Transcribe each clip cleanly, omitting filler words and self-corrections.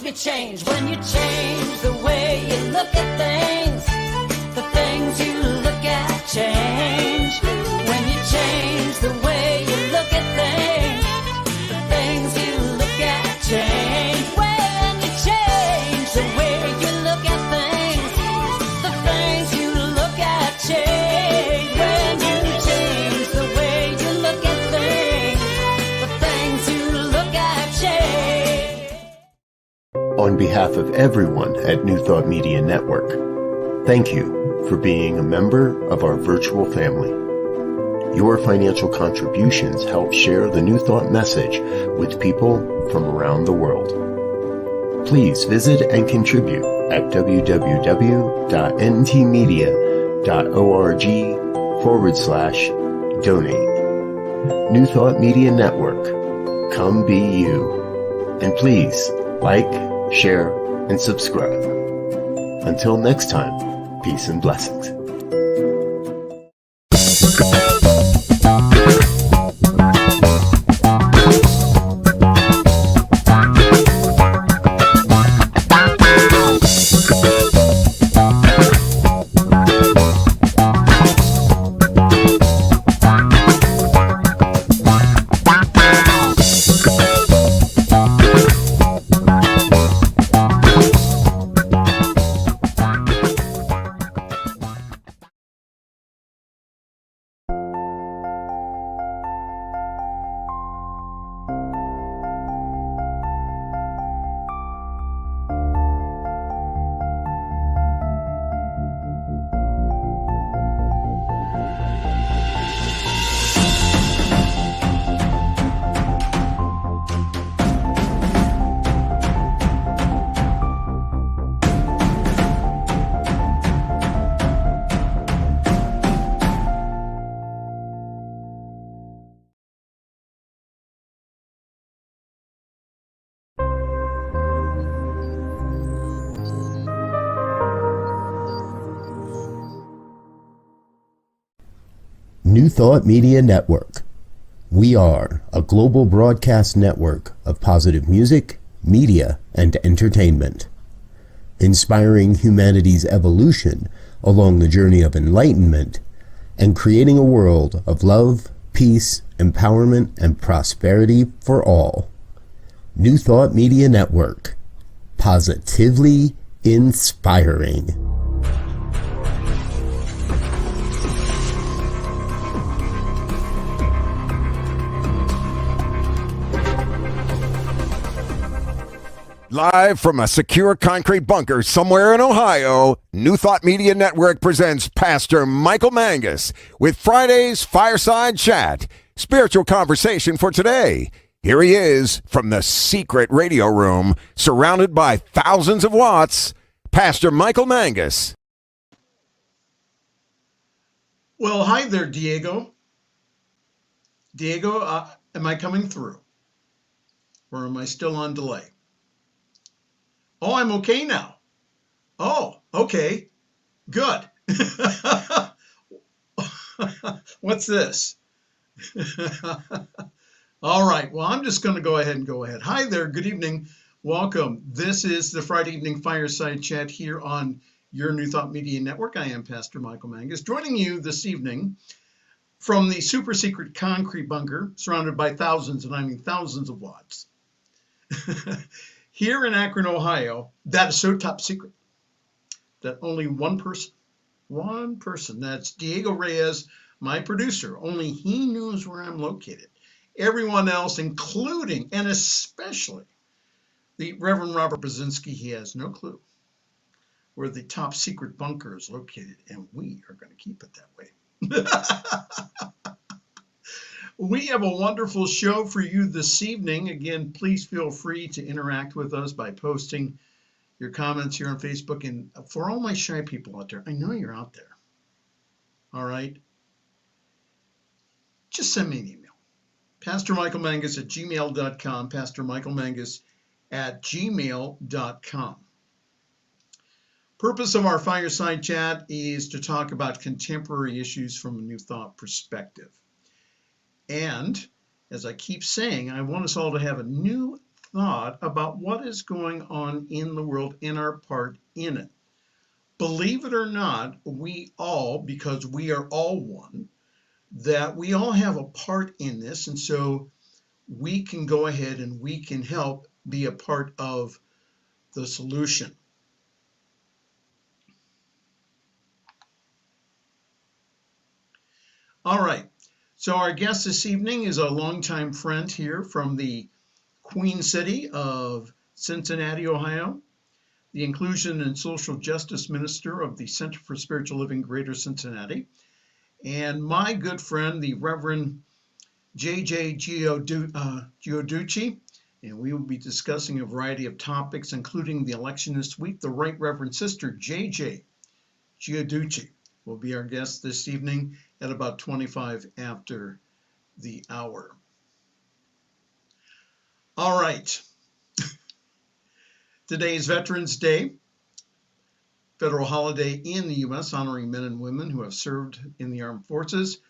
watch me change. When you change the way you look at things, the things you look at change. When you change the way you look at things, the things you look at change. When you change the way you look at things, the things you look at change. When you change the way you look at things, the things you look at change. On behalf of everyone at New Thought Media Network, thank you for being a member of our virtual family. Your financial contributions help share the New Thought message with people from around the world. Please visit and contribute at www.ntmedia.org/donate. New Thought Media Network. Come be you. And please like, share, and subscribe. Until next time, peace and blessings. New Thought Media Network. We are a global broadcast network of positive music, media, and entertainment, inspiring humanity's evolution along the journey of enlightenment and creating a world of love, peace, empowerment, and prosperity for all. New Thought Media Network. Positively inspiring. Live from a secure concrete bunker somewhere in Ohio, New Thought Media Network presents Pastor Michael Mangus with Friday's Fireside Chat, spiritual conversation for today. Here he is from the secret radio room, surrounded by thousands of watts, Pastor Michael Mangus. Well, hi there, Diego. Diego, am I coming through? Or am I still on delay? Oh, I'm okay now. Oh, okay. Good. What's this? All right. Well, I'm just going to go ahead. Hi there. Good evening. Welcome. This is the Friday evening Fireside Chat here on your New Thought Media Network. I am Pastor Michael Mangus, joining you this evening from the super secret concrete bunker surrounded by thousands, and I mean thousands of watts. Here in Akron, Ohio, that is so top secret that only one person, that's Diego Reyes, my producer, only he knows where I'm located. Everyone else, including and especially the Reverend Robert Brzezinski, he has no clue where the top secret bunker is located, and we are going to keep it that way. We have a wonderful show for you this evening. Again, please feel free to interact with us by posting your comments here on Facebook. And for all my shy people out there, I know you're out there. All right? Just send me an email. pastormichaelmangus@gmail.com, pastormichaelmangus@gmail.com. Purpose of our fireside chat is to talk about contemporary issues from a New Thought perspective. And as I keep saying, I want us all to have a new thought about what is going on in the world and our part in it. Believe it or not, we all, because we are all one, that we all have a part in this, and so we can go ahead and we can help be a part of the solution. All right, so our guest this evening is a longtime friend here from the Queen City of Cincinnati, Ohio, the Inclusion and Social Justice Minister of the Center for Spiritual Living Greater Cincinnati, and my good friend, the Reverend JioDucci, and we will be discussing a variety of topics, including the election this week. The Right Reverend Sister JioDucci will be our guest this evening at about 25 after the hour. All right. Today is Veterans Day, federal holiday in the U.S. honoring men and women who have served in the armed forces.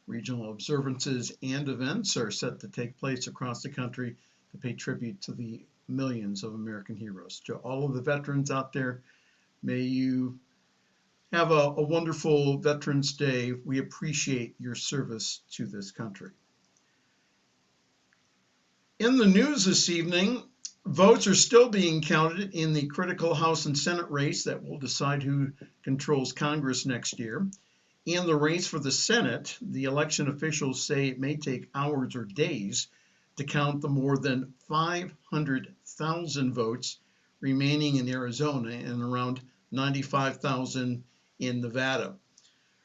Regional observances and events are set to take place across the country to pay tribute to the millions of American heroes. To all of the veterans out there, may you have a wonderful Veterans Day. We appreciate your service to this country. In the news this evening, votes are still being counted in the critical House and Senate race that will decide who controls Congress next year. In the race for the Senate, the election officials say it may take hours or days to count the more than 500,000 votes remaining in Arizona and around 95,000 in Nevada.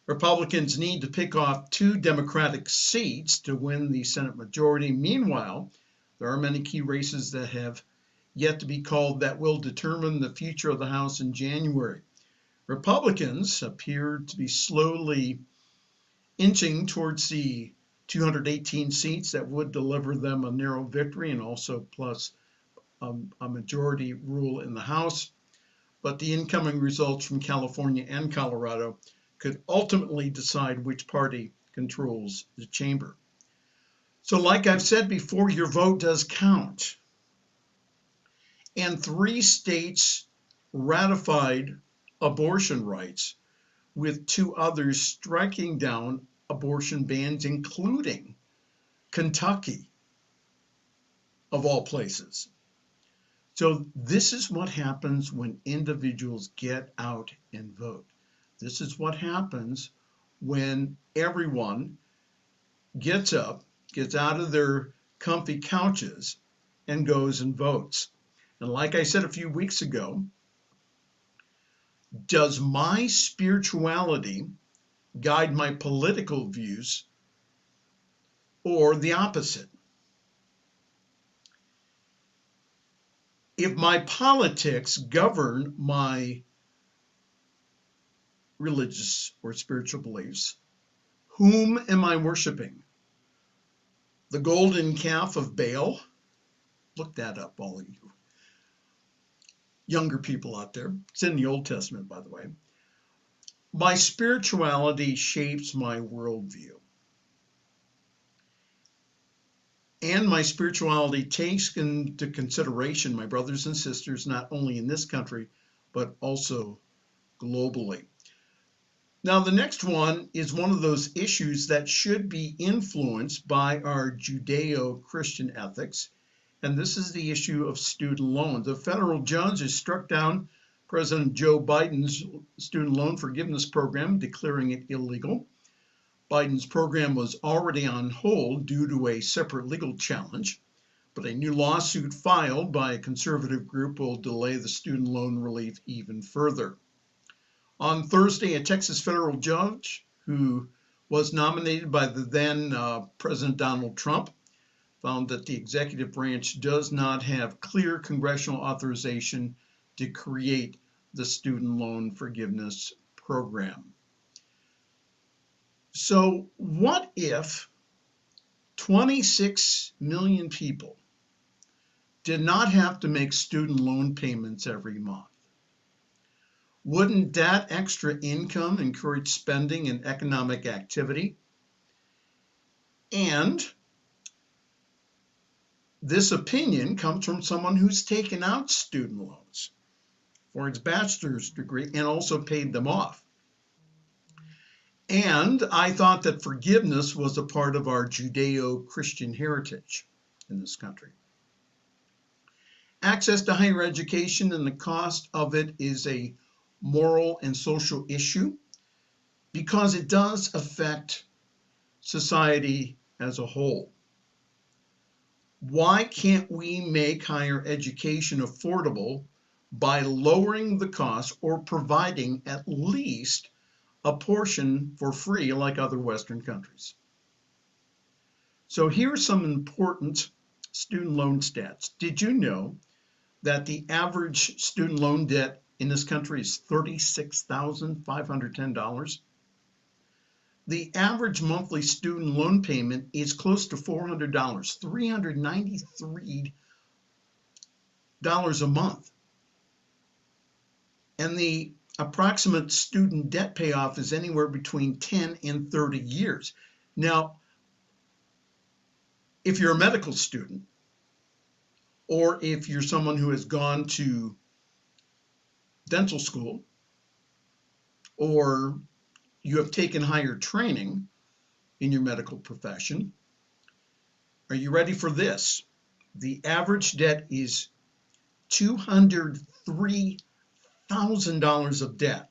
Republicans need to pick off 2 Democratic seats to win the Senate majority. Meanwhile, there are many key races that have yet to be called that will determine the future of the House in January. Republicans appear to be slowly inching towards the 218 seats that would deliver them a narrow victory and also plus a majority rule in the House. But the incoming results from California and Colorado could ultimately decide which party controls the chamber. So like I've said before, your vote does count. And 3 states ratified abortion rights, with 2 others striking down abortion bans, including Kentucky, of all places. So this is what happens when individuals get out and vote. This is what happens when everyone gets up, gets out of their comfy couches, and goes and votes. And like I said a few weeks ago, does my spirituality guide my political views or the opposite? If my politics govern my religious or spiritual beliefs, whom am I worshiping? The golden calf of Baal? Look that up, all of you younger people out there. It's in the Old Testament, by the way. My spirituality shapes my worldview. And my spirituality takes into consideration my brothers and sisters, not only in this country, but also globally. Now, the next one is one of those issues that should be influenced by our Judeo-Christian ethics, and this is the issue of student loans. A federal judge has struck down President Joe Biden's student loan forgiveness program, declaring it illegal. Biden's program was already on hold due to a separate legal challenge, but a new lawsuit filed by a conservative group will delay the student loan relief even further. On Thursday, a Texas federal judge who was nominated by the then President Donald Trump found that the executive branch does not have clear congressional authorization to create the student loan forgiveness program. So what if 26 million people did not have to make student loan payments every month? Wouldn't that extra income encourage spending and economic activity? And this opinion comes from someone who's taken out student loans for his bachelor's degree and also paid them off. And I thought that forgiveness was a part of our Judeo-Christian heritage in this country. Access to higher education and the cost of it is a moral and social issue because it does affect society as a whole. Why can't we make higher education affordable by lowering the cost or providing at least a portion for free like other Western countries? So here are some important student loan stats. Did you know that the average student loan debt in this country is $36,510? The average monthly student loan payment is close to $400, $393 a month. And the approximate student debt payoff is anywhere between 10 and 30 years. Now, if you're a medical student, or if you're someone who has gone to dental school, or you have taken higher training in your medical profession, are you ready for this? The average debt is $203,000 of debt.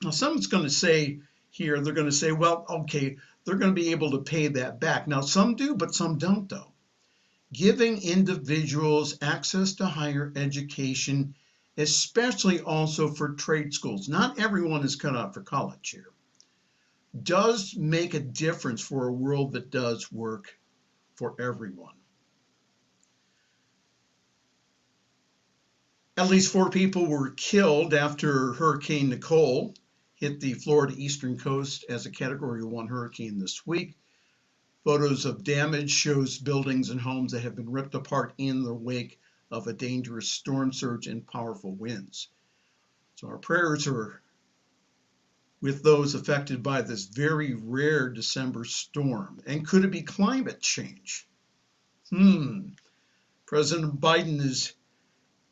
Now, someone's going to say here, they're going to say, well, okay, they're going to be able to pay that back. Now, some do, but some don't, though. Giving individuals access to higher education, especially also for trade schools, not everyone is cut out for college here, does make a difference for a world that does work for everyone. At least 4 people were killed after Hurricane Nicole hit the Florida eastern coast as a Category 1 hurricane this week. Photos of damage shows buildings and homes that have been ripped apart in the wake of a dangerous storm surge and powerful winds. So our prayers are with those affected by this very rare December storm. And could it be climate change? President Biden is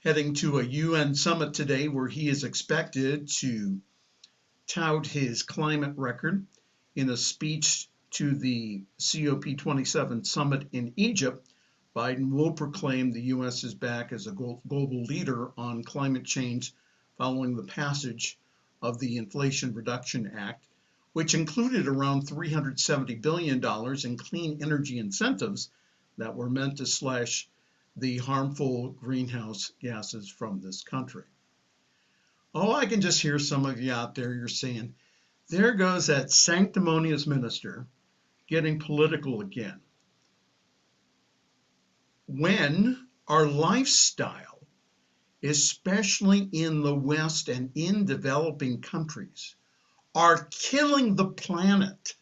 heading to a UN summit today where he is expected to tout his climate record in a speech to the COP27 summit in Egypt. Biden will proclaim the U.S. is back as a global leader on climate change following the passage of the Inflation Reduction Act, which included around $370 billion in clean energy incentives that were meant to slash the harmful greenhouse gases from this country. Oh, I can just hear some of you out there, you're saying, there goes that sanctimonious minister getting political again. When our lifestyle, especially in the West and in developing countries, are killing the planet,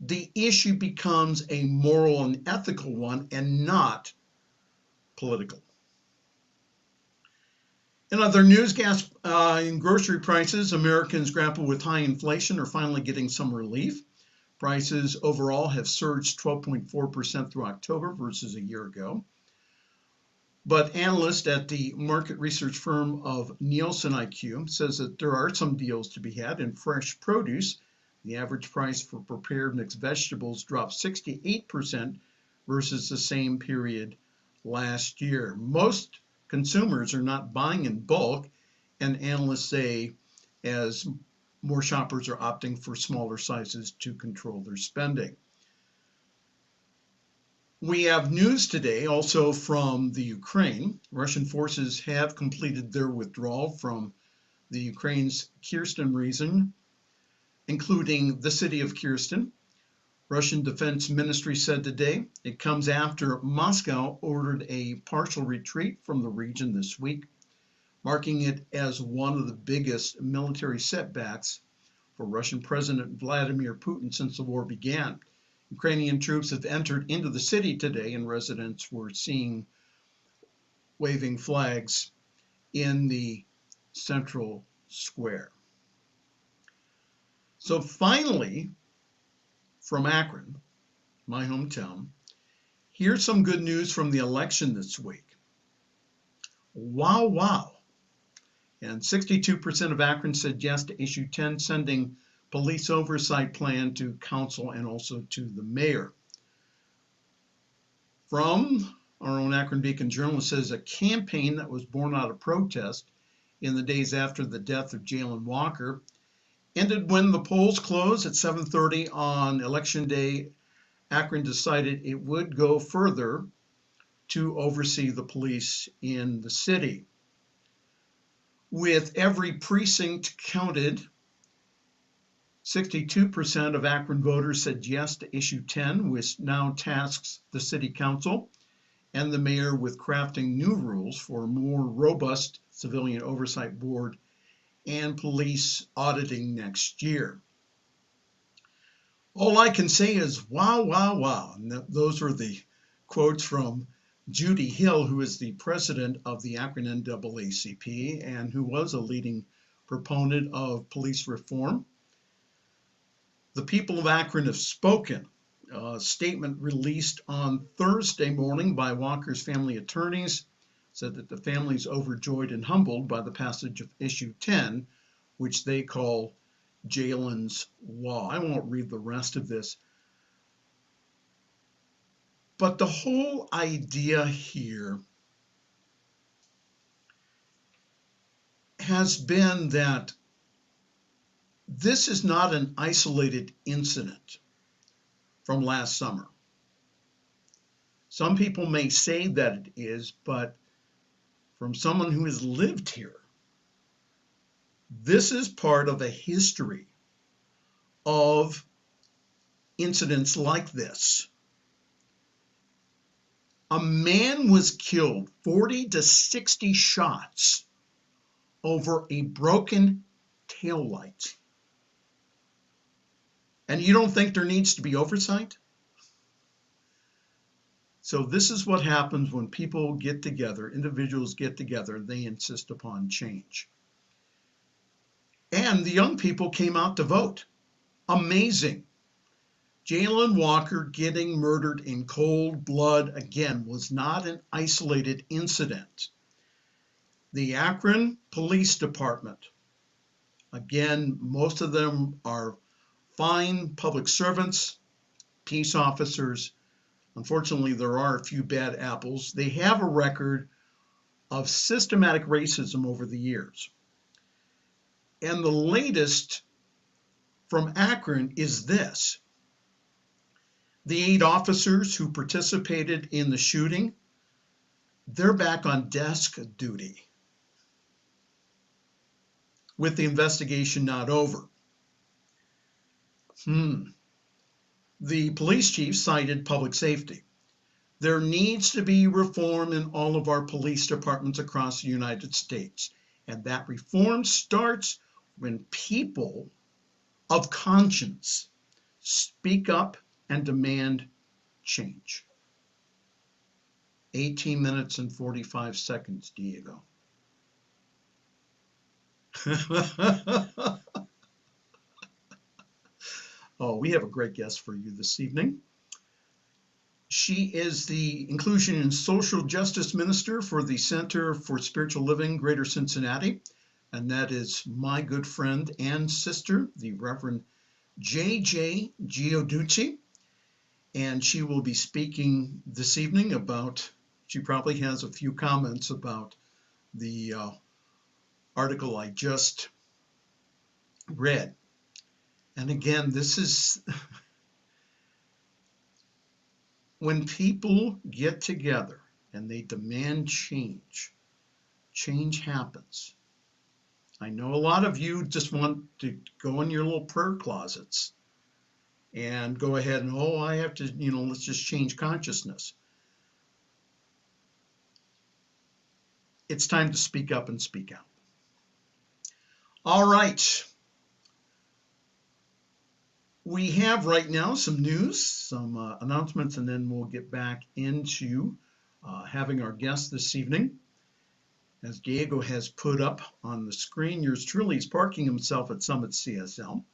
the issue becomes a moral and ethical one and not political. In other news, gas and grocery prices, Americans grapple with high inflation are finally getting some relief. Prices overall have surged 12.4% through October versus a year ago. But analyst at the market research firm of Nielsen IQ says that there are some deals to be had in fresh produce. The average price for prepared mixed vegetables dropped 68% versus the same period last year. Most consumers are not buying in bulk, and analysts say as more shoppers are opting for smaller sizes to control their spending. We have news today also from the Ukraine. Russian forces have completed their withdrawal from the Ukraine's Kherson region, including the city of Kherson. Russian Defense Ministry said today it comes after Moscow ordered a partial retreat from the region this week, marking it as one of the biggest military setbacks for Russian President Vladimir Putin since the war began. Ukrainian troops have entered into the city today, and residents were seen waving flags in the central square. So finally, from Akron, my hometown, Here's some good news from the election this week. Wow, wow. And 62% of Akron said yes to issue 10, sending police oversight plan to council and also to the mayor. From our own Akron Beacon Journal says a campaign that was born out of protest in the days after the death of Jalen Walker ended when the polls closed at 7:30 on Election Day. Akron decided it would go further to oversee the police in the city. With every precinct counted, 62% of Akron voters said yes to issue 10, which now tasks the city council and the mayor with crafting new rules for a more robust civilian oversight board and police auditing next year. All I can say is wow, wow, wow. And those are the quotes from Judy Hill, who is the president of the Akron NAACP and who was a leading proponent of police reform. The people of Akron have spoken. A statement released on Thursday morning by Walker's family attorneys said that the family is overjoyed and humbled by the passage of Issue 10, which they call Jalen's Law. I won't read the rest of this. But the whole idea here has been that this is not an isolated incident from last summer. Some people may say that it is, but from someone who has lived here, this is part of a history of incidents like this. A man was killed, 40 to 60 shots over a broken taillight. And you don't think there needs to be oversight? So this is what happens when people get together, individuals get together, they insist upon change. And the young people came out to vote. Amazing. Jalen Walker getting murdered in cold blood, again, was not an isolated incident. The Akron Police Department, again, most of them are fine public servants, peace officers. Unfortunately, there are a few bad apples. They have a record of systematic racism over the years. And the latest from Akron is this. The 8 officers who participated in the shooting, they're back on desk duty with the investigation not over. The police chief cited public safety. There needs to be reform in all of our police departments across the United States. And that reform starts when people of conscience speak up and demand change. 18 minutes and 45 seconds, Diego. Oh, we have a great guest for you this evening. She is the Inclusion and Social Justice Minister for the Center for Spiritual Living Greater Cincinnati. And that is my good friend and sister, the Reverend JioDucci. And she will be speaking this evening about, she probably has a few comments about the article I just read. And again, this is when people get together and they demand change, change happens. I know a lot of you just want to go in your little prayer closets and go ahead and, oh, I have to, let's just change consciousness. It's time to speak up and speak out. All right. We have right now some news, some announcements, and then we'll get back into having our guest this evening. As Diego has put up on the screen, yours truly is parking himself at Summit CSL.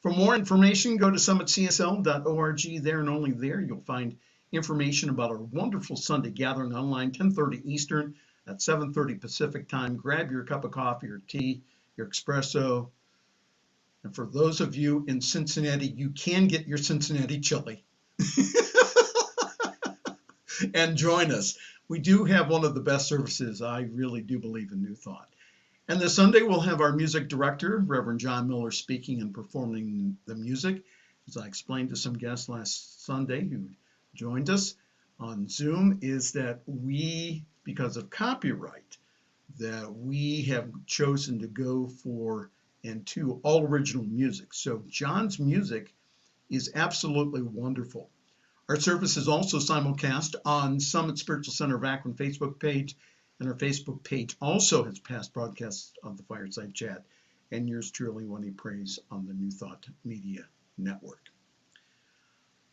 For more information, go to summitcsl.org. There and only there, you'll find information about our wonderful Sunday gathering online, 10:30 Eastern at 7:30 Pacific time. Grab your cup of coffee or tea, your espresso. And for those of you in Cincinnati, you can get your Cincinnati chili and join us. We do have one of the best services. I really do believe in New Thought. And this Sunday, we'll have our music director, Reverend John Miller, speaking and performing the music. As I explained to some guests last Sunday who joined us on Zoom, is that we, because of copyright, that we have chosen to go for and to all original music. So John's music is absolutely wonderful. Our service is also simulcast on Summit Spiritual Center of Akron Facebook page, and our Facebook page also has past broadcasts of the Fireside Chat, and yours truly when he prays on the New Thought Media Network.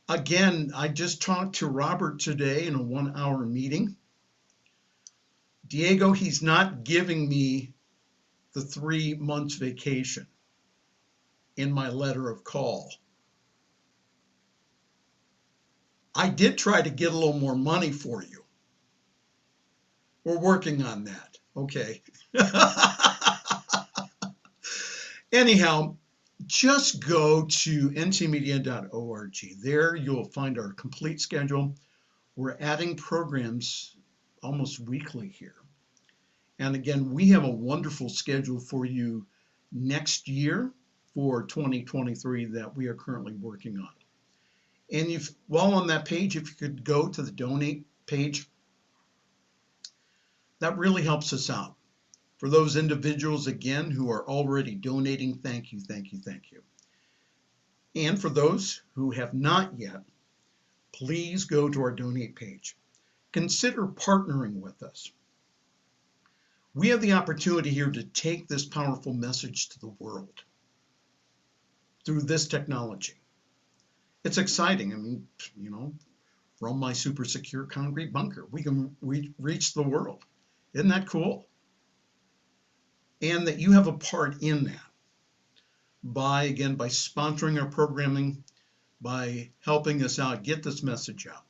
Again, I just talked to Robert today in a 1-hour meeting. Diego, he's not giving me the 3 months vacation in my letter of call. I did try to get a little more money for you. We're working on that. Okay. Anyhow, just go to ntmedia.org. There you'll find our complete schedule. We're adding programs almost weekly here. And again, we have a wonderful schedule for you next year for 2023 that we are currently working on. And while on that page, if you could go to the donate page, that really helps us out. For those individuals, again, who are already donating, thank you, thank you, thank you. And for those who have not yet, please go to our donate page. Consider partnering with us. We have the opportunity here to take this powerful message to the world through this technology. It's exciting. I mean, you know, from my super secure concrete bunker, we can reach the world. Isn't that cool? And that you have a part in that by sponsoring our programming, by helping us out, get this message out.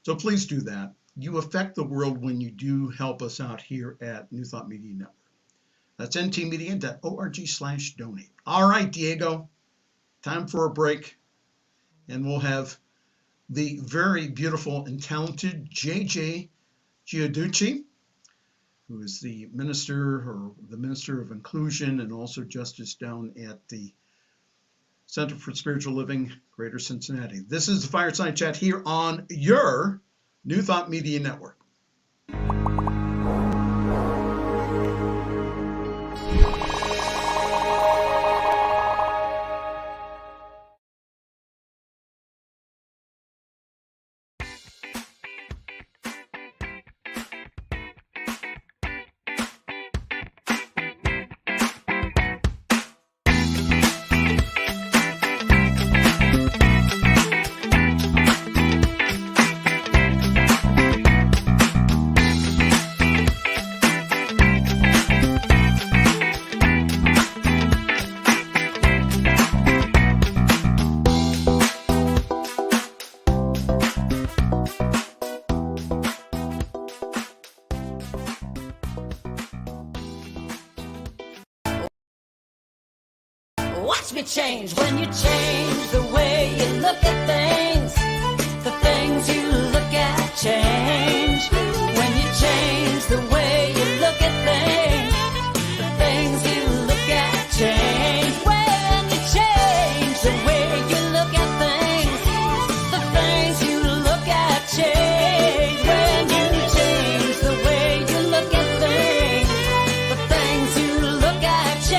So please do that. You affect the world when you do help us out here at New Thought Media Network. That's ntmedia.org/donate. All right, Diego, time for a break. And we'll have the very beautiful and talented JioDucci, who is the minister of inclusion and also justice down at the Center for Spiritual Living Greater Cincinnati. This is the Fireside Chat here on your New Thought Media Network. Watch me change when you change the way you look at things. The things you look at change. When you change the way you look at things. The things you look at change. When you change the way you look at things. The things you look at change. When you change the way you look at things. The things you look at change.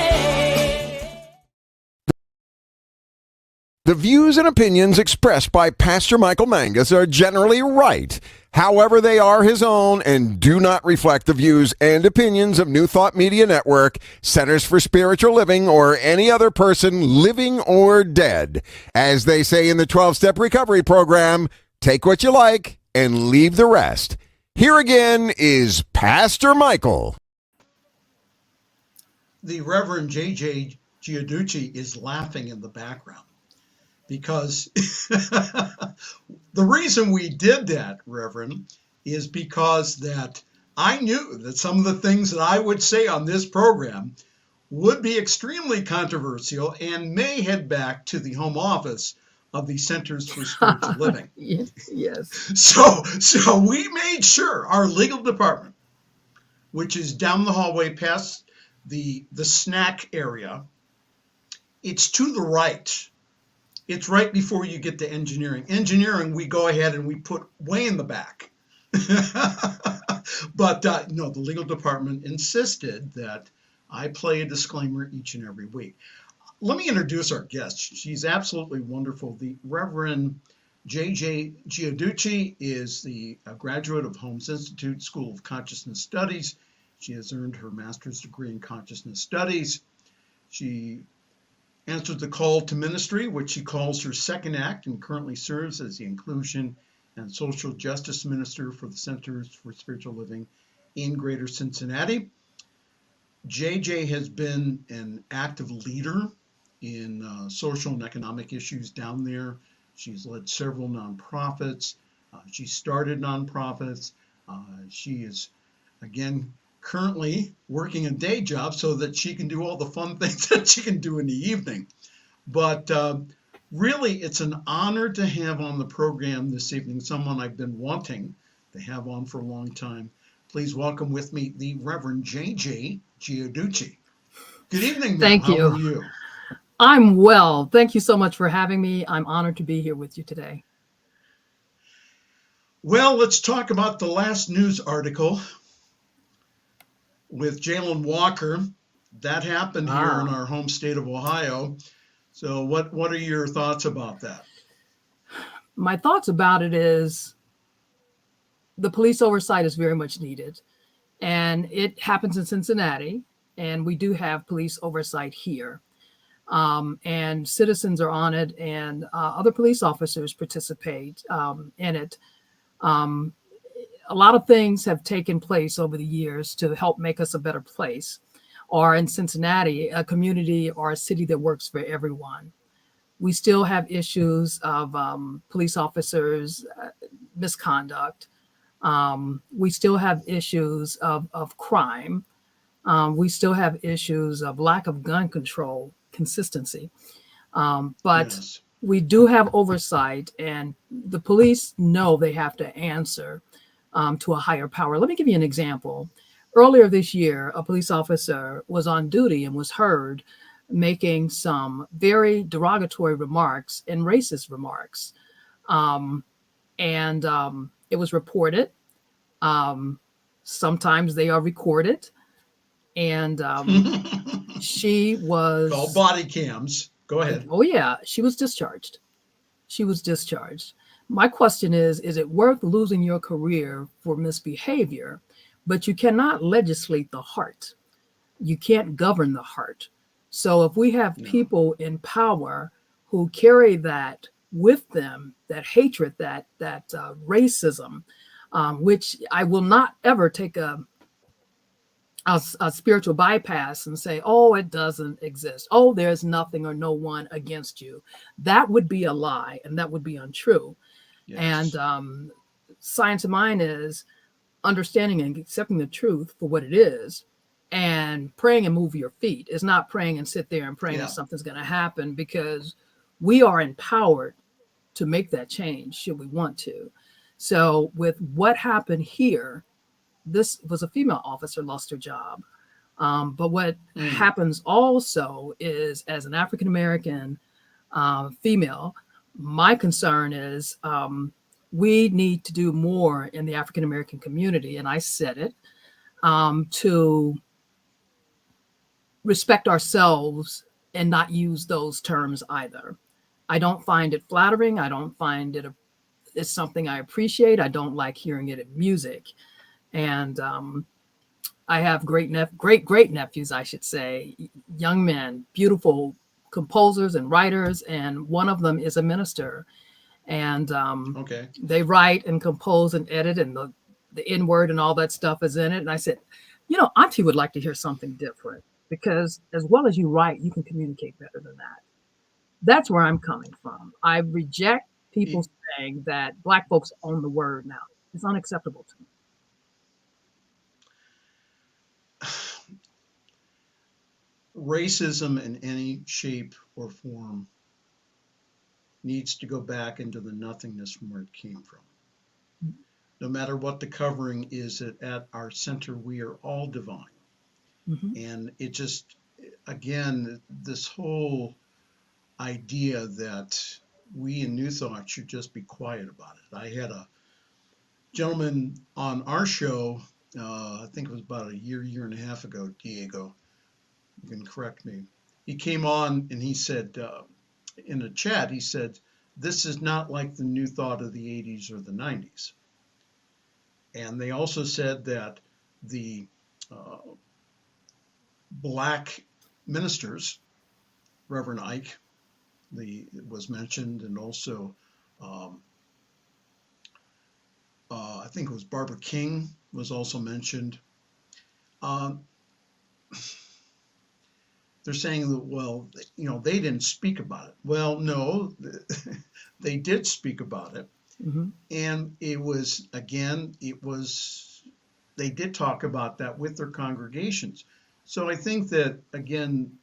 The views and opinions expressed by Pastor Michael Mangus are generally right. However, they are his own and do not reflect the views and opinions of New Thought Media Network, Centers for Spiritual Living, or any other person living or dead. As they say in the 12-Step Recovery Program, take what you like and leave the rest. Here again is Pastor Michael. The Reverend JioDucci is laughing in the background, because the The reason we did that, Reverend, is because that I knew that some of the things that I would say on this program would be extremely controversial and may head back to the home office of the Centers for Spiritual Living. Yes. So we made sure our legal department, which is down the hallway past the snack area, it's to the right. It's right before you get to engineering. Engineering, we go ahead and we put way in the back. But no, the legal department insisted that I play a disclaimer each and every week. Let me introduce our guest. She's absolutely wonderful. The Reverend JioDucci is the graduate of Holmes Institute School of Consciousness Studies. She has earned her master's degree in consciousness studies. She answered the call to ministry, which she calls her second act, and currently serves as the Inclusion and Social Justice Minister for the Centers for Spiritual Living in Greater Cincinnati. JJ has been an active leader in social and economic issues down there. She's led several nonprofits. She started nonprofits. She is, again, currently working a day job so that she can do all the fun things that she can do in the evening. But really, it's an honor to have on the program this evening someone I've been wanting to have on for a long time. Please welcome with me the Reverend JJ JioDucci. Good evening, ma'am. Thank you. How are you? I'm well. Thank you so much for having me. I'm honored to be here with you today. Well, let's talk about the last news article with Jalen Walker. That happened here in our home state of Ohio. So what are your thoughts about that? My thoughts about it is the police oversight is very much needed. And it happens in Cincinnati, and we do have police oversight here. And citizens are on it, and other police officers participate in it. A lot of things have taken place over the years to help make us a better place, or in Cincinnati, a community or a city that works for everyone. We still have issues of police officers' misconduct. We still have issues of crime. We still have issues of lack of gun control consistency. But Yes. we do have oversight, and the police know they have to answer to a higher power. Let me give you an example. Earlier this year, a police officer was on duty and was heard making some very derogatory remarks and racist remarks. It was reported. Sometimes they are recorded. And she was Called body cams. Go ahead. Oh, yeah. She was discharged. She was discharged. My question is it worth losing your career for misbehavior? But you cannot legislate the heart. You can't govern the heart. So if we have people in power who carry that with them, that hatred, that racism, which I will not ever take a spiritual bypass and say, oh, it doesn't exist. Oh, there's nothing or no one against you. That would be a lie, and that would be untrue. Yes. And science of mind is understanding and accepting the truth for what it is, and praying and move your feet. It's not praying and sit there and praying that something's going to happen, because we are empowered to make that change should we want to. So with what happened here, this was a female officer lost her job. But what happens also is, as an African-American female, my concern is we need to do more in the African-American community. And I said it, to respect ourselves and not use those terms either. I don't find it flattering. I don't find it it's something I appreciate. I don't like hearing it in music. And I have great nephews, I should say, young men, beautiful composers and writers, and one of them is a minister. And they write and compose and edit, and the N-word and all that stuff is in it. And I said, Auntie would like to hear something different, because as well as you write, you can communicate better than that. That's where I'm coming from. I reject people saying that Black folks own the word now. It's unacceptable to me. Racism in any shape or form needs to go back into the nothingness from where it came from. No matter what the covering is at our center, we are all divine. Mm-hmm. And it just, again, this whole idea that we in New Thought should just be quiet about it. I had a gentleman on our show, I think it was about a year and a half ago, Diego, you can correct me. He came on and he said, in a chat, he said, this is not like the New Thought of the 80s or the 90s. And they also said that the Black ministers, Reverend Ike, was mentioned, and also I think it was Barbara King was also mentioned. They're saying that, well, they didn't speak about it. Well, no, they did speak about it. Mm-hmm. And it was, again, they did talk about that with their congregations. So I think that, again,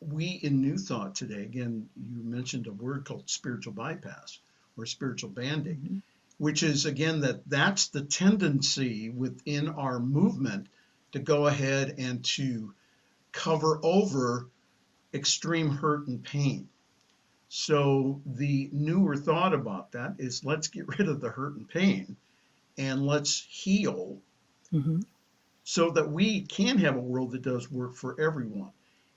we in New Thought today, again, you mentioned a word called spiritual bypass or spiritual band-aid, mm-hmm. which is, again, that's the tendency within our movement to go ahead and to cover over extreme hurt and pain. So the newer thought about that is, let's get rid of the hurt and pain and let's heal, mm-hmm. so that we can have a world that does work for everyone.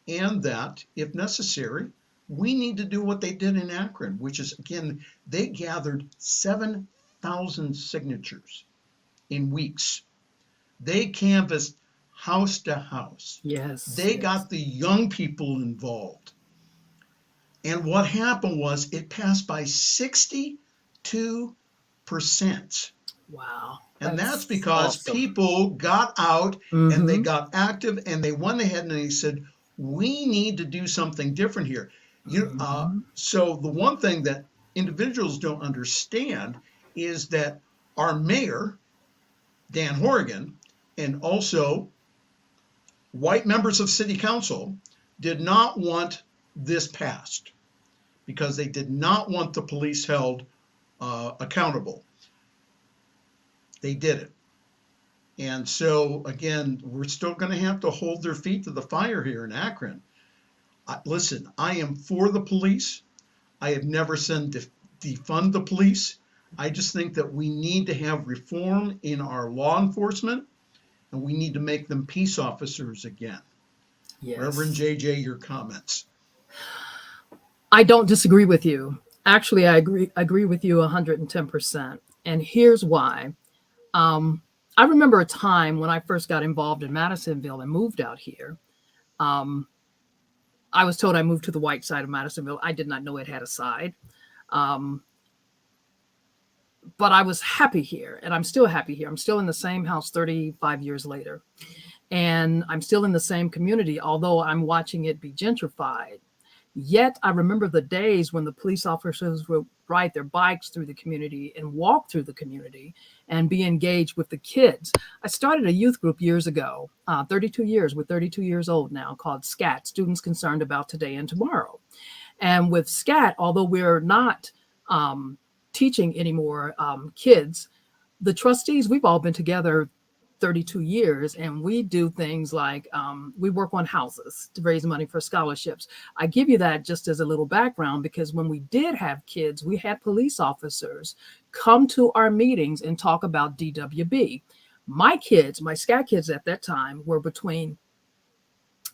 And that, if necessary, we need to do what they did in Akron, which is, again, they gathered 7,000 signatures in weeks. They canvassed house to house. Yes. They got the young people involved. And what happened was it passed by 62%. Wow. And that's because awesome. People got out, mm-hmm. and they got active, and they went ahead and they said, we need to do something different here. Mm-hmm. So the one thing that individuals don't understand is that our mayor, Dan Horrigan, and also white members of city council did not want this passed because they did not want the police held accountable. They did it. And so, again, we're still going to have to hold their feet to the fire here in Akron. Listen, I am for the police. I have never said defund the police. I just think that we need to have reform in our law enforcement, and we need to make them peace officers again. Yes. Reverend JJ, your comments. I don't disagree with you. Actually, I agree with you 110%. And here's why. I remember a time when I first got involved in Madisonville and moved out here. I was told I moved to the white side of Madisonville. I did not know it had a side. But I was happy here, and I'm still happy here. I'm still in the same house 35 years later, and I'm still in the same community, although I'm watching it be gentrified. Yet I remember the days when the police officers would ride their bikes through the community and walk through the community and be engaged with the kids. I started a youth group years ago, 32 years. We're 32 years old now, called SCAT, Students Concerned About Today and Tomorrow. And with SCAT, although we're not teaching anymore kids, the trustees, we've all been together 32 years, and we do things like we work on houses to raise money for scholarships. I give you that just as a little background because when we did have kids, we had police officers come to our meetings and talk about DWB. My kids, my SCAT kids at that time were between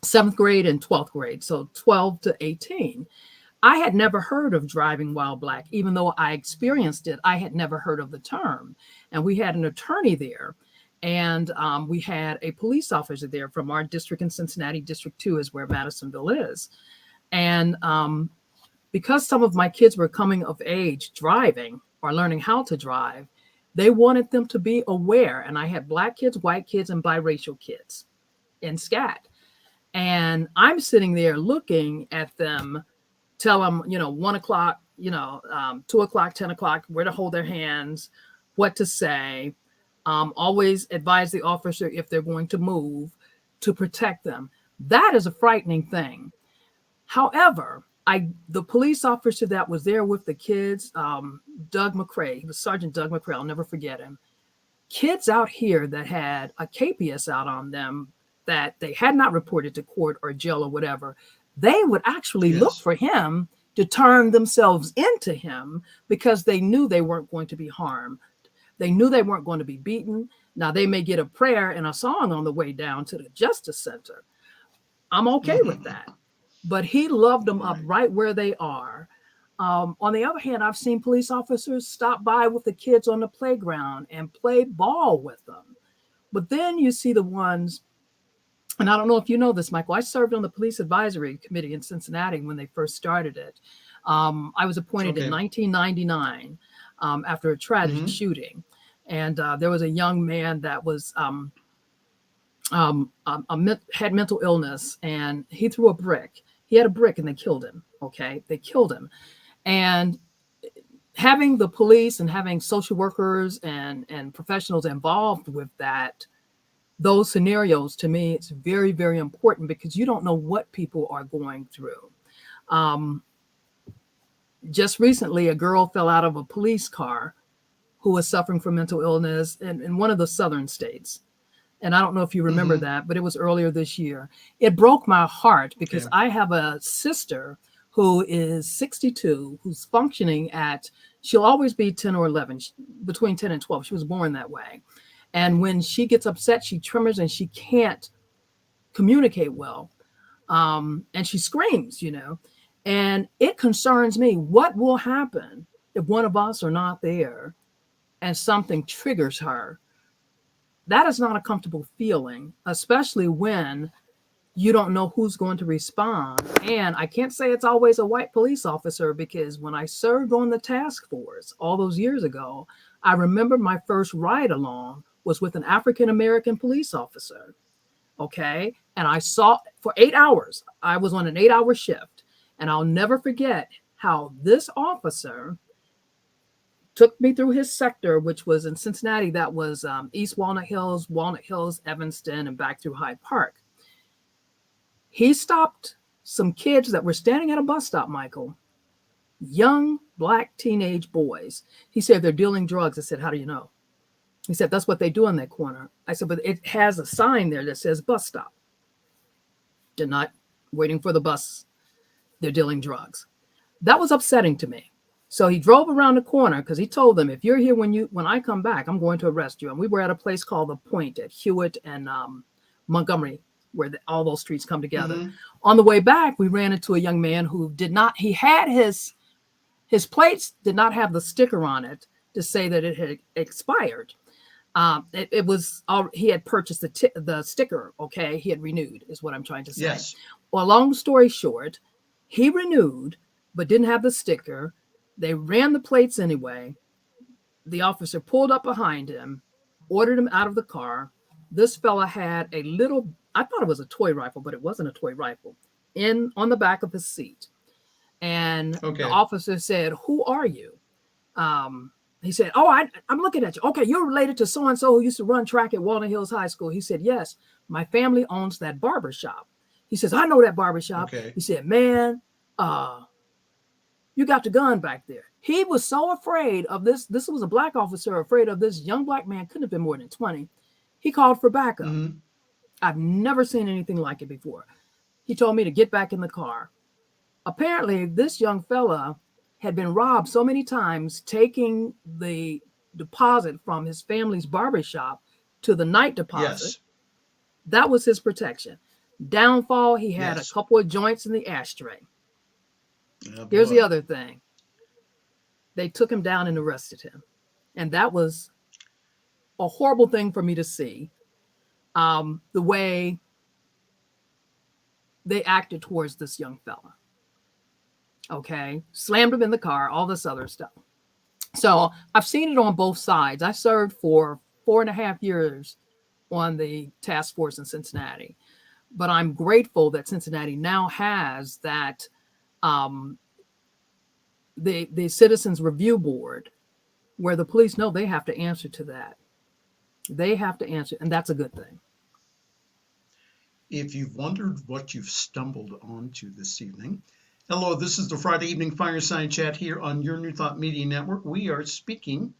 7th grade and 12th grade, so 12 to 18. I had never heard of driving while Black. Even though I experienced it, I had never heard of the term. And we had an attorney there. And we had a police officer there from our district in Cincinnati. District 2 is where Madisonville is. And because some of my kids were coming of age driving or learning how to drive, they wanted them to be aware. And I had Black kids, white kids, and biracial kids in SCAT. And I'm sitting there looking at them, tell them, 1 o'clock 2 o'clock, 10 o'clock, where to hold their hands, what to say. Always advise the officer if they're going to move to protect them. That is a frightening thing. However, the police officer that was there with the kids, Doug McCrae, he was Sergeant Doug McCrae, I'll never forget him. Kids out here that had a KPS out on them that they had not reported to court or jail or whatever, they would actually look for him to turn themselves into him because they knew they weren't going to be harmed. They knew they weren't going to be beaten. Now, they may get a prayer and a song on the way down to the Justice Center. I'm okay with that. But he loved them up right where they are. On the other hand, I've seen police officers stop by with the kids on the playground and play ball with them. But then you see the ones, and I don't know if you know this, Michael, I served on the police advisory committee in Cincinnati when they first started it. I was appointed in 1999 after a tragic shooting. And there was a young man that was had mental illness, and he threw a brick. He had a brick and they killed him. Okay, they killed him. And having the police and having social workers and professionals involved with those scenarios, to me, it's very, very important because you don't know what people are going through. Just recently, a girl fell out of a police car who was suffering from mental illness in one of the southern states. And I don't know if you remember that, but it was earlier this year. It broke my heart because I have a sister who is 62, who's functioning she'll always be 10 or 11, between 10 and 12. She was born that way. And when she gets upset, she tremors and she can't communicate well. And she screams, and it concerns me. What will happen if one of us are not there and something triggers her? That is not a comfortable feeling, especially when you don't know who's going to respond. And I can't say it's always a white police officer, because when I served on the task force all those years ago, I remember my first ride along was with an African-American police officer. Okay. And I saw for 8 hours, I was on an 8-hour shift. And I'll never forget how this officer took me through his sector, which was in Cincinnati. That was East Walnut Hills, Evanston, and back through Hyde Park. He stopped some kids that were standing at a bus stop, Michael, young black teenage boys. He said, they're dealing drugs. I said, how do you know? He said, that's what they do in that corner. I said, but it has a sign there that says bus stop. They're not waiting for the bus. They're dealing drugs. That was upsetting to me. So he drove around the corner because he told them, if you're here when I come back, I'm going to arrest you. And we were at a place called The Point at Hewitt and Montgomery, where all those streets come together. On the way back, we ran into a young man who he had his plates did not have the sticker on it to say that it had expired. It was he had purchased the sticker. Okay, he had renewed, is what I'm trying to say. Yes. Well, long story short, he renewed but didn't have the sticker. They ran the plates anyway. The officer pulled up behind him, ordered him out of the car. This fella had a little, I thought it was a toy rifle, but it wasn't a toy rifle, on the back of his seat. And the officer said, who are you? He said, I'm looking at you. Okay, you're related to so-and-so who used to run track at Walnut Hills High School. He said, yes, my family owns that barber shop. He says, I know that barber shop. He said, man, you got the gun back there. He was so afraid of this. This was a black officer afraid of this young black man. Couldn't have been more than 20. He called for backup. I've never seen anything like it before. He told me to get back in the car. Apparently, this young fella had been robbed so many times, taking the deposit from his family's barbershop to the night deposit. Yes. That was his protection. Downfall, he had a couple of joints in the ashtray. Oh, here's the other thing. They took him down and arrested him. And that was a horrible thing for me to see. The way they acted towards this young fella. Okay. Slammed him in the car, all this other stuff. So I've seen it on both sides. I served for 4.5 years on the task force in Cincinnati. But I'm grateful that Cincinnati now has that the Citizens Review Board, where the police know they have to answer to that. They have to answer, and that's a good thing. If you've wondered what you've stumbled onto this evening, hello, this is the Friday Evening Fireside Chat here on your New Thought Media Network. We are speaking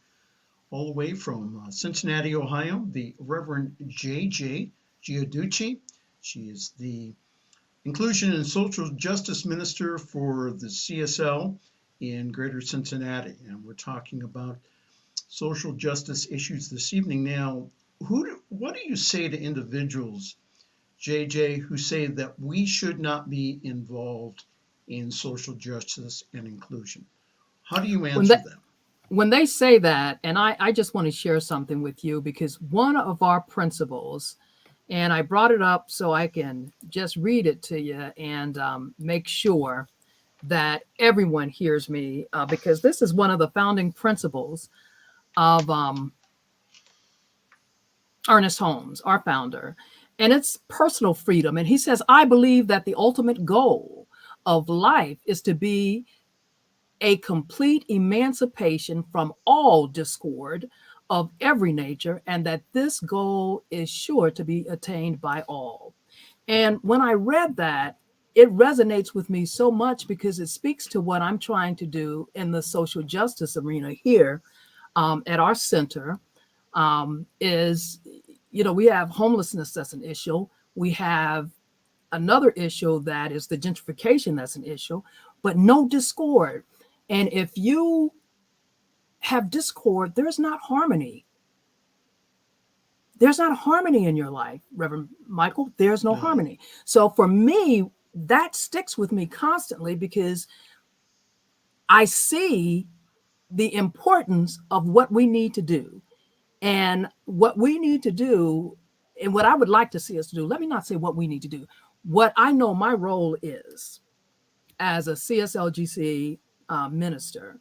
all the way from Cincinnati, Ohio, the Reverend JioDucci. She is the Inclusion and Social Justice Minister for the CSL in Greater Cincinnati. And we're talking about social justice issues this evening. Now, what do you say to individuals, JJ, who say that we should not be involved in social justice and inclusion? How do you answer them? When they say that, and I just want to share something with you, because one of our principles, and I brought it up so I can just read it to you and make sure that everyone hears me, because this is one of the founding principles of Ernest Holmes, our founder, and it's personal freedom. And he says, I believe that the ultimate goal of life is to be a complete emancipation from all discord of every nature, and that this goal is sure to be attained by all. And when I read that, it resonates with me so much, because it speaks to what I'm trying to do in the social justice arena here at our center. Is, we have homelessness that's an issue. We have another issue that is the gentrification that's an issue, but no discord. And if you have discord, there's not harmony. There's not harmony in your life, Reverend Michael. There's no harmony. So for me, that sticks with me constantly, because I see the importance of what we need to do. And what we need to do, and what I would like to see us do, let me not say what we need to do. What I know my role is as a CSLGC minister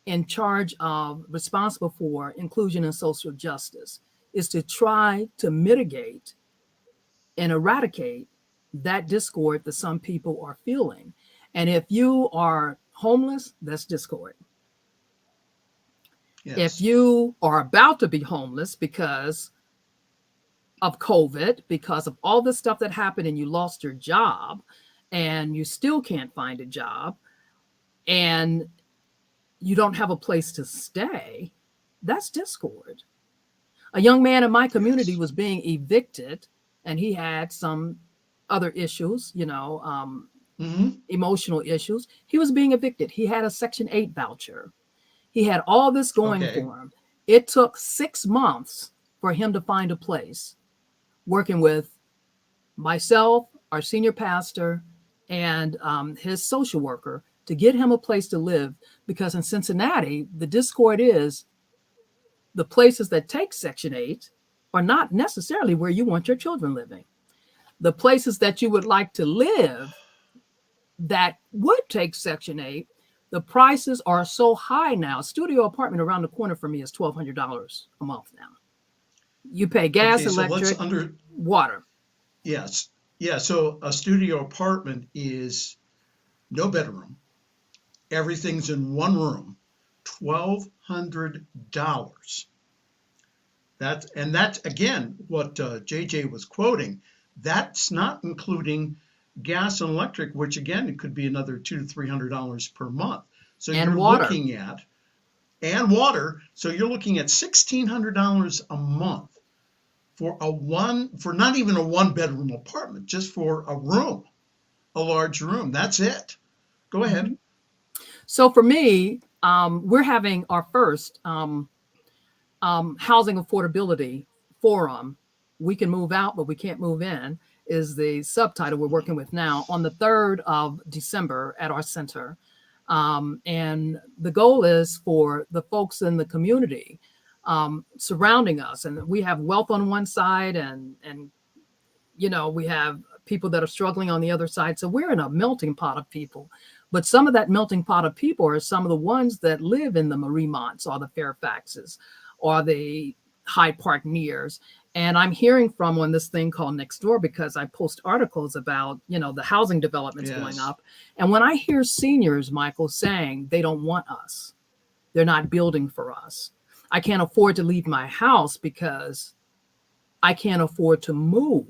in charge of, responsible for inclusion and social justice, is to try to mitigate and eradicate that discord that some people are feeling. And if you are homeless, that's discord. Yes. If you are about to be homeless because of COVID, because of all this stuff that happened, and you lost your job and you still can't find a job and you don't have a place to stay, that's discord. A young man in my community was being evicted, and he had some other issues, emotional issues. He was being evicted. He had a Section 8 voucher. He had all this going for him. It took 6 months for him to find a place, working with myself, our senior pastor, and his social worker, to get him a place to live. Because in Cincinnati, the discord is the places that take Section 8 are not necessarily where you want your children living. The places that you would like to live that would take Section 8, the prices are so high now. A studio apartment around the corner for me is $1,200 a month now. You pay gas, electric, water. Yes. Yeah. So a studio apartment is no bedroom. Everything's in one room. $1,200. That's again what JJ was quoting. That's not including gas and electric, which again, it could be another $200 to $300 per month. So and you're water. looking at, and water. So you're looking at $1,600 a month for not even a 1-bedroom apartment, just for a room, a large room. That's it. Go ahead. So for me, we're having our first housing affordability forum. We can move out, but we can't move in, is the subtitle we're working with now, on the 3rd of December at our center. And the goal is for the folks in the community surrounding us. And we have wealth on one side and we have people that are struggling on the other side. So we're in a melting pot of people. But some of that melting pot of people are some of the ones that live in the Mariemonts or the Fairfaxes or the Hyde Park Nears. And I'm hearing from on this thing called Nextdoor because I post articles about, the housing developments going Yes. up. And when I hear seniors, Michael, saying they don't want us, they're not building for us. I can't afford to leave my house because I can't afford to move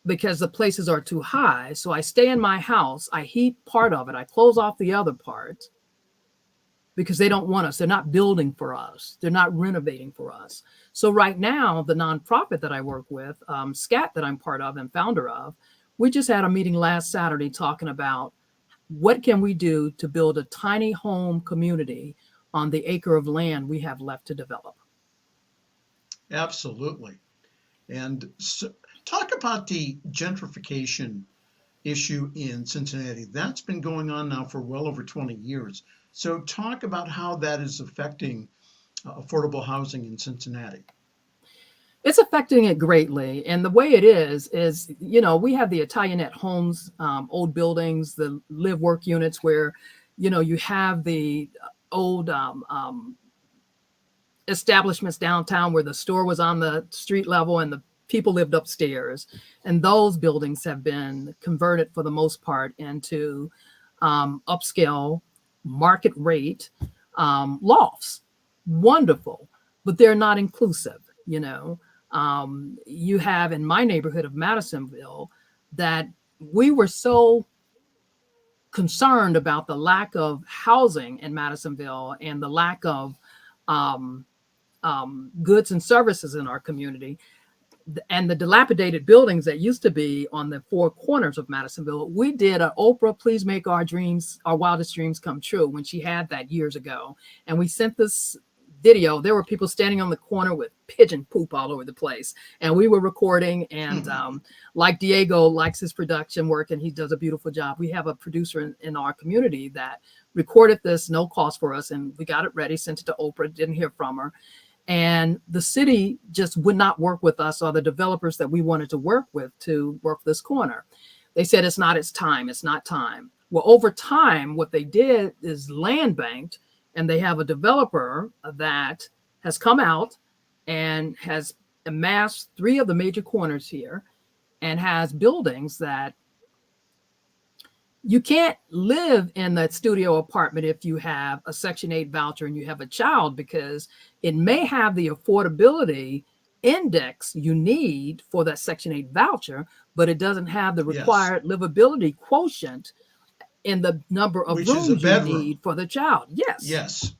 because the places are too high. So I stay in my house. I heat part of it. I close off the other part because they don't want us. They're not building for us. They're not renovating for us. So right now, the nonprofit that I work with, SCAT, that I'm part of and founder of, we just had a meeting last Saturday talking about what can we do to build a tiny home community on the acre of land we have left to develop. Absolutely. And so, talk about the gentrification issue in Cincinnati. That's been going on now for well over 20 years. So talk about how that is affecting affordable housing in Cincinnati. It's affecting it greatly. And the way it is, we have the Italianate homes, old buildings, the live work units where, you have the old establishments downtown where the store was on the street level and the people lived upstairs. And those buildings have been converted for the most part into upscale, market rate lofts. Wonderful, but they're not inclusive, You have in my neighborhood of Madisonville that we were so concerned about the lack of housing in Madisonville and the lack of goods and services in our community and the dilapidated buildings that used to be on the four corners of Madisonville. We did an Oprah, please make our wildest dreams come true when she had that years ago. And we sent this video. There were people standing on the corner with pigeon poop all over the place. And we were recording and like Diego likes his production work and he does a beautiful job. We have a producer in our community that recorded this, no cost for us. And we got it ready, sent it to Oprah, didn't hear from her. And the city just would not work with us or the developers that we wanted to work with to work this corner. They said, it's not time. It's not time. Well, over time, what they did is land banked, and they have a developer that has come out and has amassed 3 of the major corners here and has buildings that you can't live in that studio apartment if you have a Section 8 voucher and you have a child, because it may have the affordability index you need for that Section 8 voucher, but it doesn't have the required livability quotient in the number of rooms you need for the child. Yes.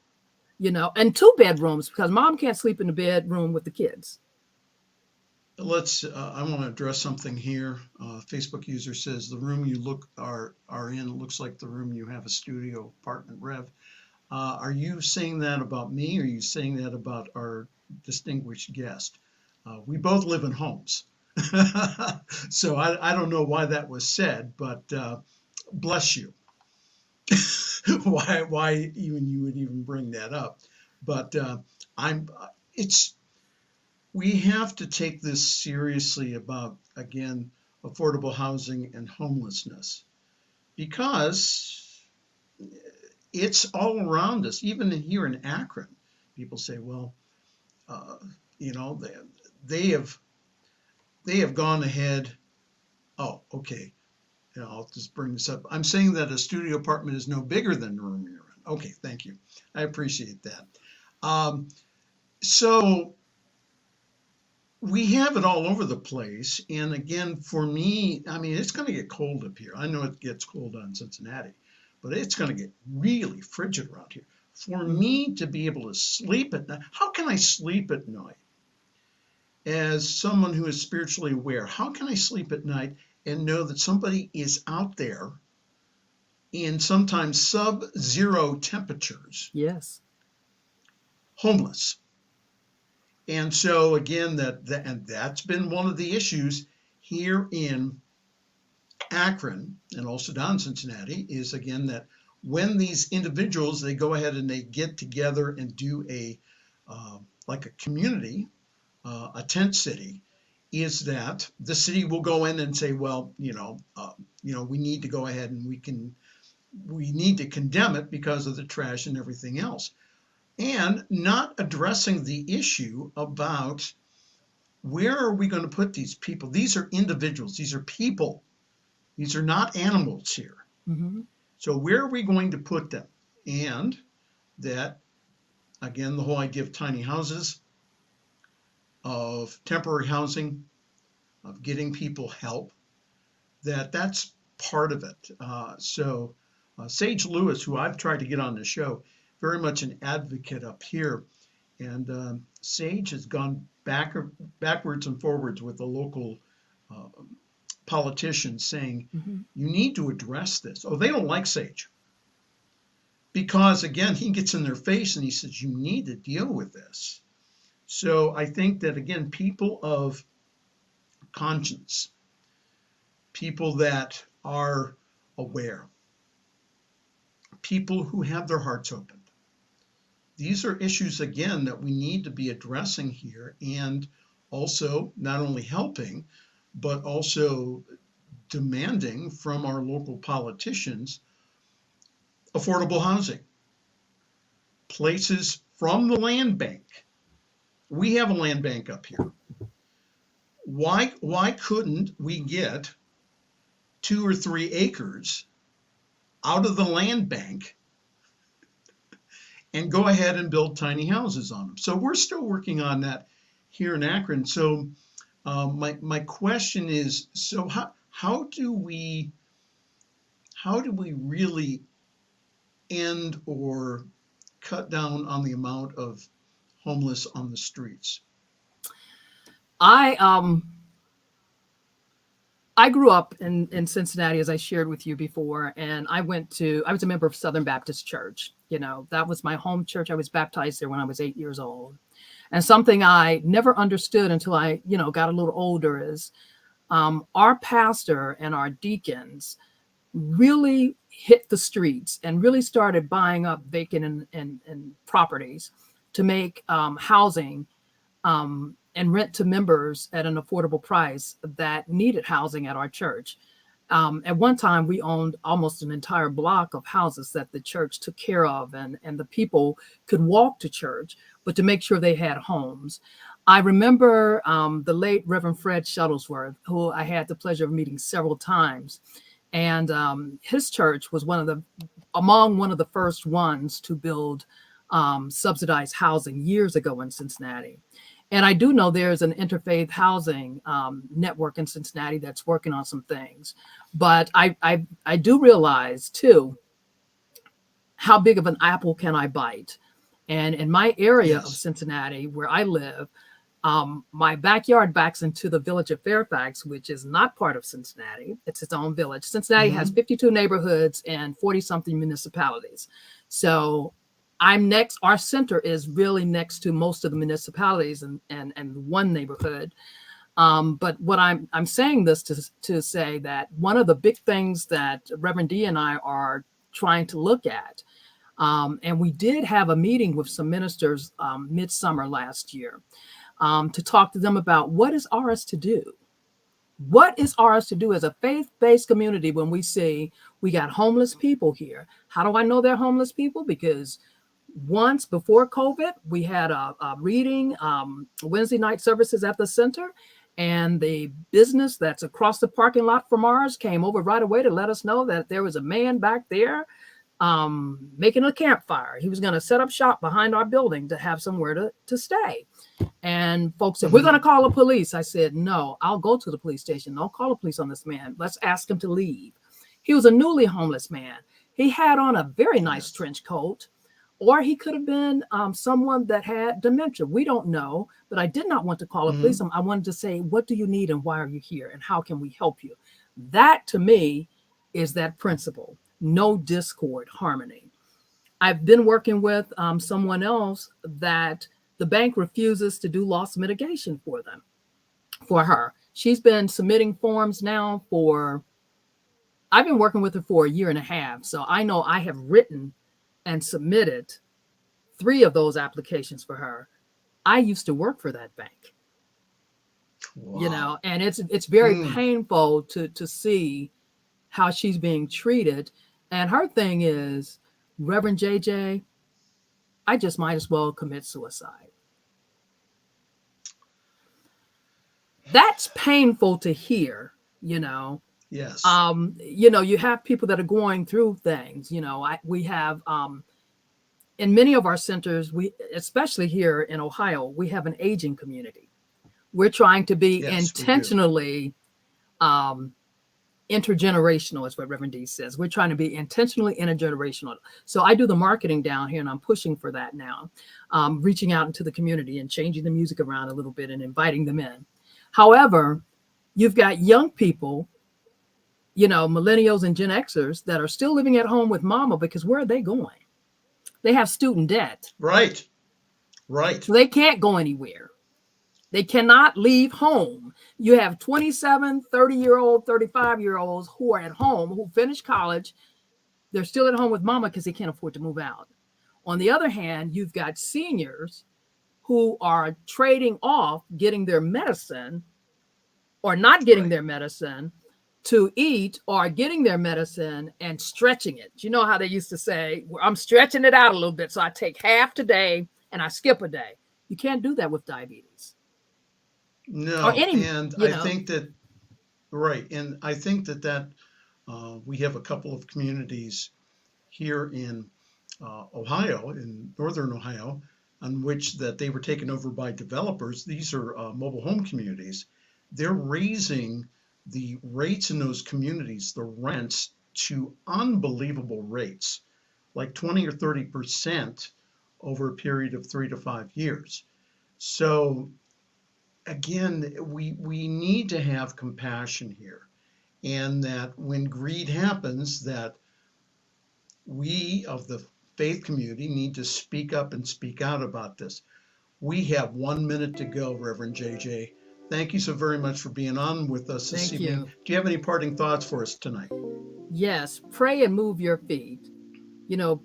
And 2 bedrooms because mom can't sleep in the bedroom with the kids. I want to address something here. Facebook user says the room you are in looks like the room you have a studio apartment. Rev, are you saying that about me, or are you saying that about our distinguished guest? We both live in homes, so I don't know why that was said, but bless you. why even you would even bring that up? But we have to take this seriously about, again, affordable housing and homelessness, because it's all around us. Even here in Akron, people say, well, they have gone ahead. Oh, okay. I'll just bring this up. I'm saying that a studio apartment is no bigger than the room you're in. Okay, thank you. I appreciate that. So we have it all over the place. And again, for me, it's going to get cold up here. I know it gets cold in Cincinnati, but it's going to get really frigid around here. For me to be able to sleep at night, how can I sleep at night? As someone who is spiritually aware, how can I sleep at night and know that somebody is out there in sometimes sub-zero temperatures? Yes. Homeless. And so again, that's been one of the issues here in Akron and also down in Cincinnati, is again that when these individuals, they go ahead and they get together and do like a community, a tent city, is that the city will go in and say, well, we need to go ahead and we need to condemn it because of the trash and everything else, and not addressing the issue about where are we going to put these people? These are individuals. These are people. These are not animals here. Mm-hmm. So where are we going to put them? And that, again, the whole idea of tiny houses, of temporary housing, of getting people help, that's part of it. So Sage Lewis, who I've tried to get on the show, very much an advocate up here. And Sage has gone backwards and forwards with the local politicians saying, Mm-hmm. you need to address this. Oh, they don't like Sage. Because, again, he gets in their face and he says, you need to deal with this. So I think that, again, people of conscience, people that are aware, people who have their hearts opened, these are issues, again, that we need to be addressing here, and also not only helping, but also demanding from our local politicians affordable housing, places from the land bank. We have a land bank up here. Why couldn't we get 2 or 3 acres out of the land bank and go ahead and build tiny houses on them? So we're still working on that here in Akron. So my question is, so how do we really end or cut down on the amount of homeless on the streets? I grew up in Cincinnati, as I shared with you before, and I was a member of Southern Baptist Church. You know, that was my home church. I was baptized there when I was 8 years old. And something I never understood until I, got a little older is our pastor and our deacons really hit the streets and really started buying up vacant and properties to make housing and rent to members at an affordable price that needed housing at our church. At one time, we owned almost an entire block of houses that the church took care of, and the people could walk to church, but to make sure they had homes. I remember the late Reverend Fred Shuttlesworth, who I had the pleasure of meeting several times. And his church was among one of the first ones to build subsidized housing years ago in Cincinnati. And I do know there's an interfaith housing network in Cincinnati that's working on some things. But I do realize, too, how big of an apple can I bite? And in my area of Cincinnati, where I live, my backyard backs into the village of Fairfax, which is not part of Cincinnati. It's its own village. Cincinnati has 52 neighborhoods and 40-something municipalities. So I'm next. Our center is really next to most of the municipalities and one neighborhood. But what I'm saying this to say that one of the big things that Reverend D and I are trying to look at, and we did have a meeting with some ministers midsummer last year to talk to them about what is ours to do. What is ours to do as a faith-based community when we see we got homeless people here? How do I know they're homeless people? Because once before COVID, we had a reading, Wednesday night services at the center, and the business that's across the parking lot from ours came over right away to let us know that there was a man back there making a campfire. He was going to set up shop behind our building to have somewhere to stay. And folks said, we're going to call the police. I said, no, I'll go to the police station. Don't call the police on this man. Let's ask him to leave. He was a newly homeless man. He had on a very nice trench coat, or he could have been someone that had dementia. We don't know, but I did not want to call the police. I wanted to say, what do you need and why are you here? And how can we help you? That to me is that principle. No discord, harmony. I've been working with someone else that the bank refuses to do loss mitigation for her. She's been submitting forms now I've been working with her for 1.5 years. So I know I have written and submitted 3 of those applications for her. I used to work for that bank. Wow. And it's very painful to see how she's being treated. And her thing is, Reverend JJ, I just might as well commit suicide. that's painful to hear, Yes. You have people that are going through things. We have in many of our centers, especially here in Ohio, we have an aging community. We're trying to be intentionally intergenerational, is what Reverend D says. We're trying to be intentionally intergenerational. So I do the marketing down here, and I'm pushing for that now, reaching out into the community and changing the music around a little bit and inviting them in. However, you've got young people, millennials and Gen Xers that are still living at home with mama, because where are they going? They have student debt. Right. So they can't go anywhere. They cannot leave home. You have 27, 30-year-old, 35-year-olds who are at home, who finished college. They're still at home with mama because they can't afford to move out. On the other hand, you've got seniors who are trading off getting their medicine or not getting their medicine to eat, or getting their medicine and stretching it. You know how they used to say, well, I'm stretching it out a little bit, so I take half today and I skip a day. You can't do that with diabetes. No, and I think that, and I think that we have a couple of communities here in Ohio, in northern Ohio, on which that they were taken over by developers. These are mobile home communities. They're raising the rates in those communities, the rents, to unbelievable rates, like 20 or 30% over a period of 3 to 5 years. So again, we need to have compassion here, and that when greed happens, that we of the faith community need to speak up and speak out about this. We have 1 minute to go, Reverend JJ. Thank you so very much for being on with us this evening. You. Do you have any parting thoughts for us tonight? Yes, pray and move your feet.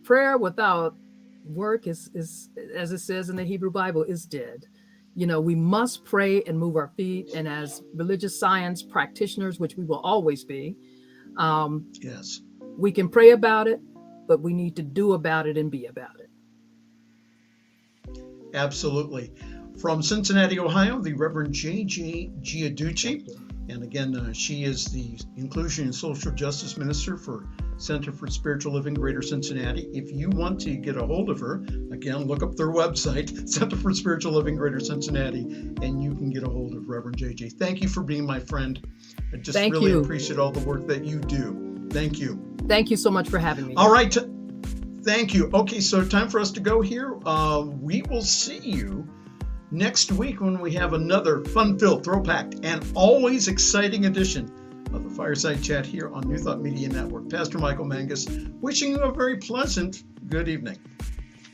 Prayer without work is, as it says in the Hebrew Bible, is dead. We must pray and move our feet. And as religious science practitioners, which we will always be, yes, we can pray about it, but we need to do about it and be about it. Absolutely. From Cincinnati, Ohio, the Reverend JioDucci. And again, she is the Inclusion and Social Justice Minister for Center for Spiritual Living Greater Cincinnati. If you want to get a hold of her, again, look up their website, Center for Spiritual Living Greater Cincinnati, and you can get a hold of Reverend JJ. Thank you for being my friend. I just really appreciate all the work that you do. Thank you. Thank you so much for having me. All right. Thank you. Okay, so time for us to go here. We will see you next week when we have another fun-filled, throw-packed, and always exciting edition of the Fireside Chat here on New Thought Media Network. Pastor Michael Mangus wishing you a very pleasant good evening.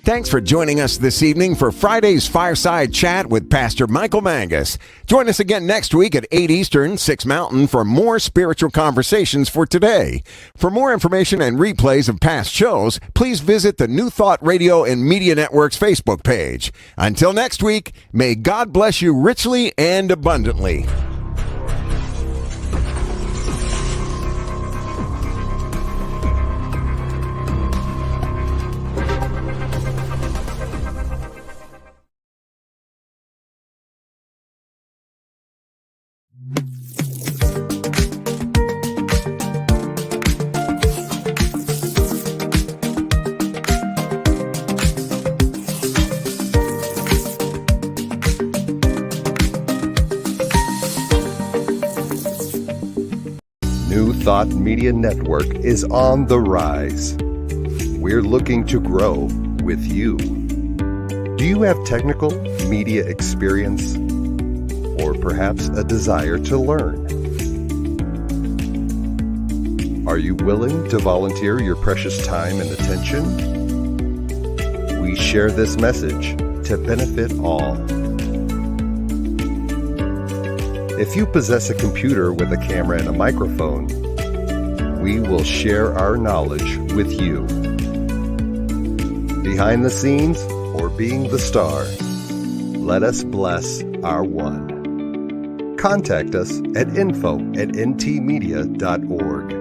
Thanks for joining us this evening for Friday's Fireside Chat with Pastor Michael Mangus. Join us again next week at 8 Eastern, 6 Mountain for more spiritual conversations for today. For more information and replays of past shows, please visit the New Thought Radio and Media Network's Facebook page. Until next week, may God bless you richly and abundantly. New Thought Media Network is on the rise. We're looking to grow with you. Do you have technical media experience, or perhaps a desire to learn? Are you willing to volunteer your precious time and attention? We share this message to benefit all. If you possess a computer with a camera and a microphone, we will share our knowledge with you. Behind the scenes or being the star, let us bless our one. Contact us at info@ntmedia.org.